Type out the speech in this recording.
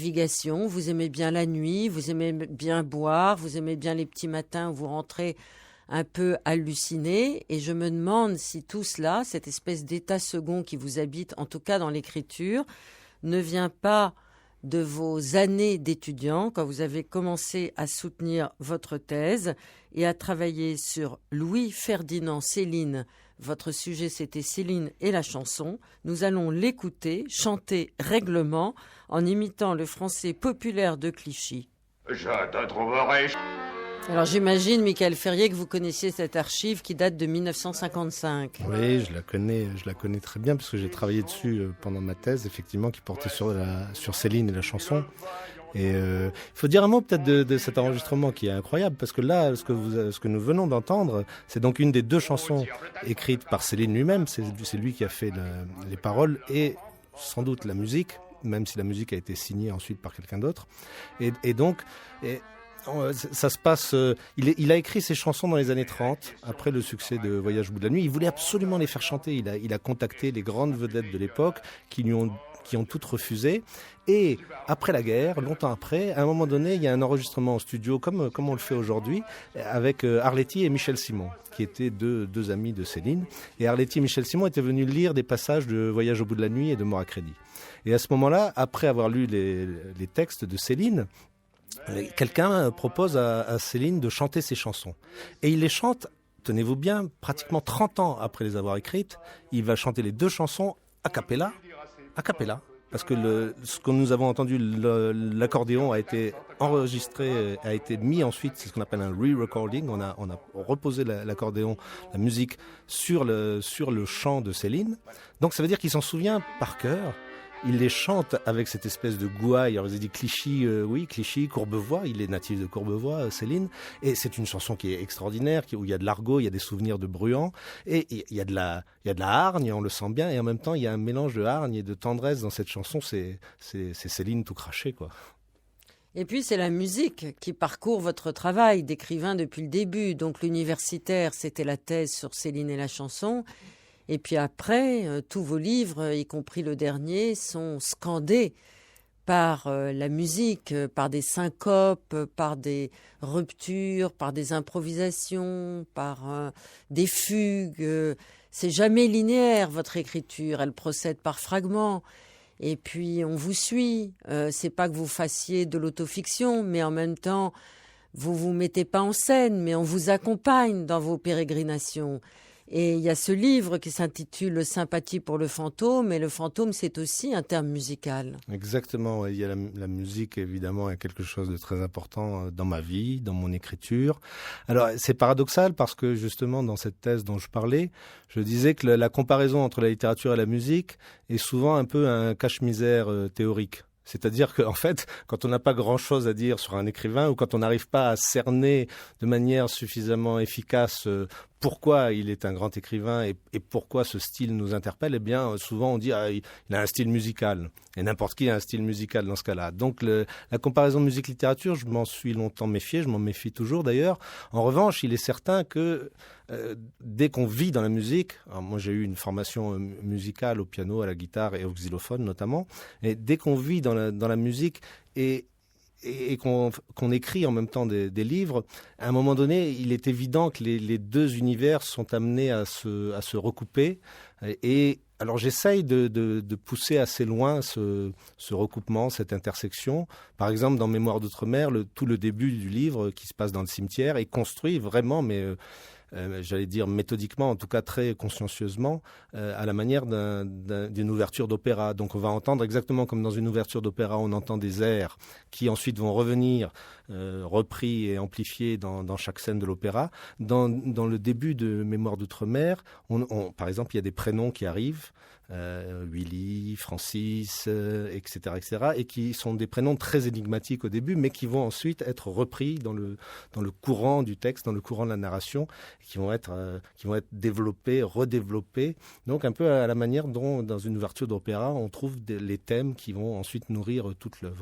navigation, vous aimez bien la nuit, vous aimez bien boire, vous aimez bien les petits matins où vous rentrez un peu halluciné. Et je me demande si tout cela, cette espèce d'état second qui vous habite, en tout cas dans l'écriture, ne vient pas de vos années d'étudiant, quand vous avez commencé à soutenir votre thèse et à travailler sur Louis-Ferdinand Céline. Votre sujet, c'était Céline et la chanson. Nous allons l'écouter, chanter règlement, en imitant le français populaire de Clichy. Je te trouverai... Alors j'imagine, Michael Ferrier, que vous connaissiez cette archive qui date de 1955. Oui, je la connais très bien parce que j'ai travaillé dessus pendant ma thèse, effectivement, qui portait sur Céline et la chanson. Et il faut dire un mot peut-être de cet enregistrement qui est incroyable, parce que là, ce que nous venons d'entendre, c'est donc une des deux chansons écrites par Céline lui-même. C'est lui qui a fait les paroles et sans doute la musique, même si la musique a été signée ensuite par quelqu'un d'autre. Et donc... ça se passe. Il a écrit ses chansons dans les années 30, après le succès de Voyage au bout de la nuit. Il voulait absolument les faire chanter. Il a contacté les grandes vedettes de l'époque qui ont toutes refusé. Et après la guerre, longtemps après, à un moment donné, il y a un enregistrement en studio, comme on le fait aujourd'hui, avec Arletty et Michel Simon, qui étaient deux amis de Céline. Et Arletty et Michel Simon étaient venus lire des passages de Voyage au bout de la nuit et de Mort à crédit. Et à ce moment-là, après avoir lu les textes de Céline, quelqu'un propose à Céline de chanter ses chansons. Et il les chante, tenez-vous bien, pratiquement 30 ans après les avoir écrites. Il va chanter les deux chansons a cappella, parce que ce que nous avons entendu, l'accordéon a été enregistré, a été mis ensuite, c'est ce qu'on appelle un re-recording. On a reposé l'accordéon, la musique sur le chant de Céline. Donc ça veut dire qu'il s'en souvient par cœur. Il les chante avec cette espèce de gouaille. Alors, vous avez dit Clichy, oui, Clichy, Courbevoie. Il est natif de Courbevoie, Céline. Et c'est une chanson qui est extraordinaire, où il y a de l'argot, il y a des souvenirs de Bruant. Et il y a de la hargne, on le sent bien. Et en même temps, il y a un mélange de hargne et de tendresse dans cette chanson. C'est Céline tout craché, quoi. Et puis, c'est la musique qui parcourt votre travail d'écrivain depuis le début. Donc, l'universitaire, c'était la thèse sur Céline et la chanson. Et puis après, tous vos livres, y compris le dernier, sont scandés par la musique, par des syncopes, par des ruptures, par des improvisations, par des fugues. C'est jamais linéaire, votre écriture. Elle procède par fragments. Et puis, on vous suit. C'est pas que vous fassiez de l'autofiction, mais en même temps, vous vous mettez pas en scène, mais on vous accompagne dans vos pérégrinations. Et il y a ce livre qui s'intitule « Sympathie pour le fantôme », et le fantôme, c'est aussi un terme musical. Exactement, ouais. Il y a la musique, évidemment, est quelque chose de très important dans ma vie, dans mon écriture. Alors, c'est paradoxal parce que, justement, dans cette thèse dont je parlais, je disais que la comparaison entre la littérature et la musique est souvent un peu un cache-misère théorique. C'est-à-dire qu'en fait, quand on n'a pas grand-chose à dire sur un écrivain ou quand on n'arrive pas à cerner de manière suffisamment efficace pourquoi il est un grand écrivain et pourquoi ce style nous interpelle, eh bien, souvent on dit il a un style musical. Et n'importe qui a un style musical dans ce cas-là. Donc la comparaison musique-littérature, je m'en suis longtemps méfié, je m'en méfie toujours d'ailleurs. En revanche, il est certain que dès qu'on vit dans la musique, alors moi j'ai eu une formation musicale au piano, à la guitare et au xylophone notamment, et dès qu'on vit dans la musique et qu'on écrit en même temps des livres, à un moment donné, il est évident que les deux univers sont amenés à se recouper. Et alors j'essaye de pousser assez loin ce recoupement, cette intersection. Par exemple, dans Mémoires d'outre-mer, tout le début du livre qui se passe dans le cimetière est construit vraiment, mais j'allais dire méthodiquement, en tout cas très consciencieusement, à la manière d'une ouverture d'opéra. Donc on va entendre exactement comme dans une ouverture d'opéra, on entend des airs qui ensuite vont revenir repris et amplifiés dans chaque scène de l'opéra. Dans le début de Mémoires d'outre-mer, par exemple, il y a des prénoms qui arrivent, Willy, Francis, etc., et qui sont des prénoms très énigmatiques au début, mais qui vont ensuite être repris dans le courant du texte, dans le courant de la narration, qui vont être développés, redéveloppés, donc un peu à la manière dont, dans une ouverture d'opéra, on trouve les thèmes qui vont ensuite nourrir toute l'œuvre.